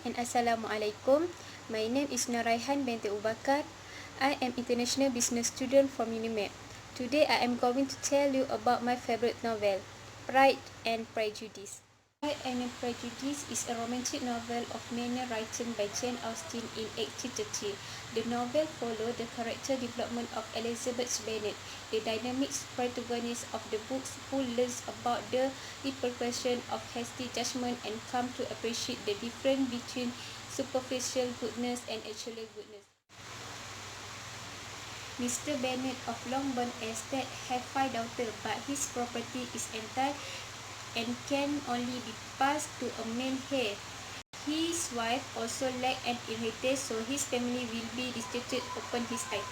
and Assalamualaikum. My name is Naraihan binti Ubakar. I am international business student from UNIMED. Today I am going to tell you about my favorite novel, Pride and Prejudice. Pride and Prejudice is a romantic novel of manner written by Jane Austen in 1830. The novel follows the character development of Elizabeth Bennet, the dynamic protagonist of the books who learns about the repercussions of hasty judgment and comes to appreciate the difference between superficial goodness and actual goodness. Mr. Bennet of Longbourn Estate has 5 daughters, but his property is entire and can only be passed to a male heir. His wife also lacks an inheritance, so his family will be destitute upon his death.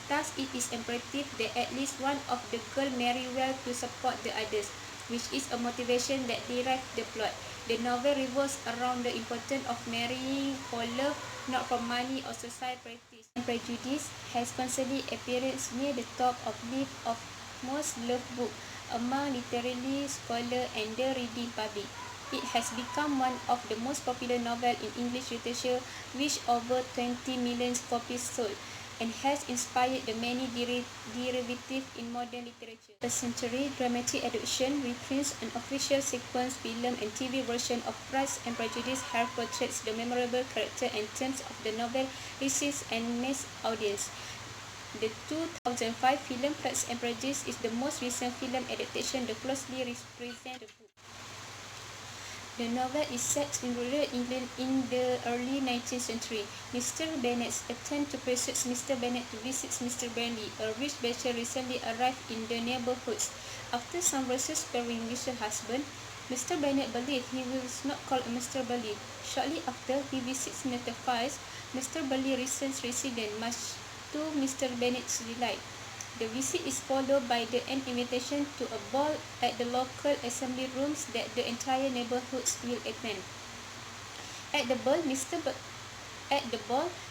Thus, it is imperative that at least one of the girls marry well to support the others, which is a motivation that derives the plot. The novel revolves around the importance of marrying for love, not for money or society practice. And Prejudice has constantly appeared near the top of list of most loved book among literary scholars and the reading public. It has become one of the most popular novels in English literature, with over 20 million copies sold, and has inspired the many derivatives in modern literature. A century dramatic adaptation, reprints, an official sequence, film, and TV version of Pride and Prejudice have portrayed the memorable character and themes of the novel, receives and mass audience. The 2005 film Pride and Prejudice is the most recent film adaptation that closely represents the book. The novel is set in rural England in the early 19th century. Mr. Bennet's attempt to persuade Mr. Bennet to visit Mr. Burnley, a rich bachelor recently arrived in the neighbourhoods. After some verses sparing Mr. Husband, Mr. Bennet believes he will not call Mr. Burley. Shortly after he visits Mr. Files, Mr. Burley returns resident, much to Mr. Bennet's delight. The visit is followed by an invitation to a ball at the local assembly rooms that the entire neighbourhood will attend. At the ball,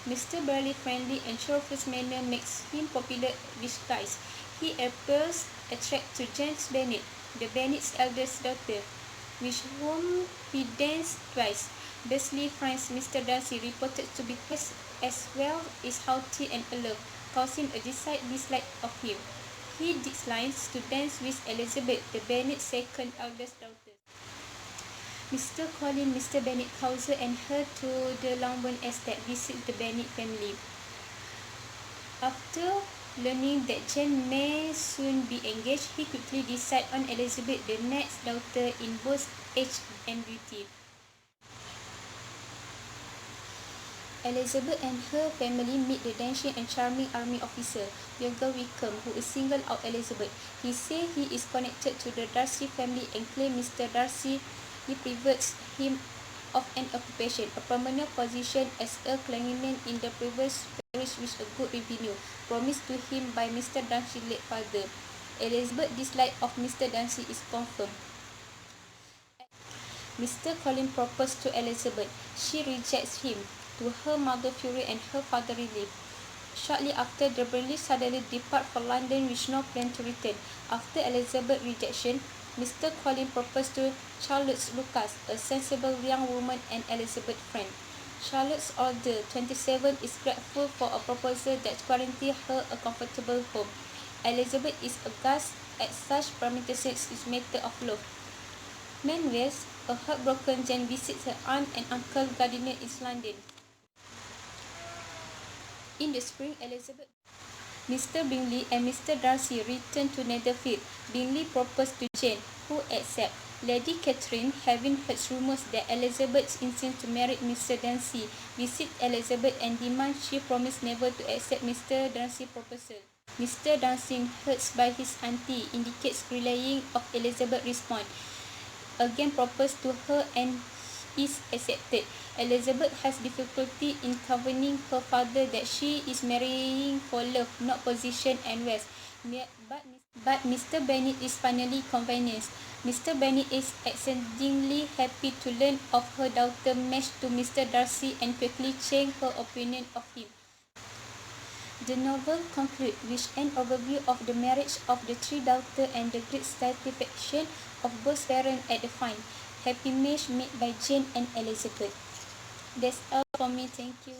Mr. Burley's friendly and cheerful manner makes him popular disguise. He appears attracted to James Bennet, the Bennet's eldest daughter, with whom he danced twice. Basely finds Mr. Darcy reported to be twice as well as haughty and aloof, causing a decided dislike of him. He declines to dance with Elizabeth, the Bennet's second eldest daughter. Mr. Colin, Mr. Bennet counsels and her to the Longbourn estate visit the Bennet family. After learning that Jane may soon be engaged, he quickly decides on Elizabeth, the next daughter in both age and beauty. Elizabeth and her family meet the dashing and charming army officer, Yoga Wickham, who is singled out Elizabeth. He says he is connected to the Darcy family and claims Mr. Darcy deprives him of an occupation, a permanent position as a clergyman in the previous parish with a good revenue, promised to him by Mr. Darcy's late father. Elizabeth's dislike of Mr. Darcy is confirmed. Mr. Colin proposed to Elizabeth. She rejects him, to her mother's fury and her father's relief. Shortly after, the Burnley suddenly depart for London with no plan to return. After Elizabeth's rejection, Mr. Colin proposed to Charlotte Lucas, a sensible young woman and Elizabeth's friend. Charlotte's older, 27, is grateful for a proposal that guarantees her a comfortable home. Elizabeth is aghast at such promises as matter of love. Meanwhile, a heartbroken Jane visits her aunt and uncle Gardiner in London. In the spring, Elizabeth, Mr. Bingley and Mr. Darcy return to Netherfield. Bingley proposed to Jane, who accepts. Lady Catherine, having heard rumours that Elizabeth intends to marry Mr. Darcy, visits Elizabeth and demands she promise never to accept Mr. Darcy's proposal. Mr. Darcy, hurt by his auntie, indicates relying of Elizabeth's response. Again proposed to her and is accepted. Elizabeth has difficulty in convincing her father that she is marrying for love, not position and wealth. But Mr. Bennet is finally convinced. Mr. Bennet is exceedingly happy to learn of her daughter matched to Mr. Darcy and quickly changes her opinion of him. The novel concludes with an overview of the marriage of the 3 daughters and the great satisfaction of both parents at the fine, happy match made by Jane and Elizabeth. That's all for me. Thank you.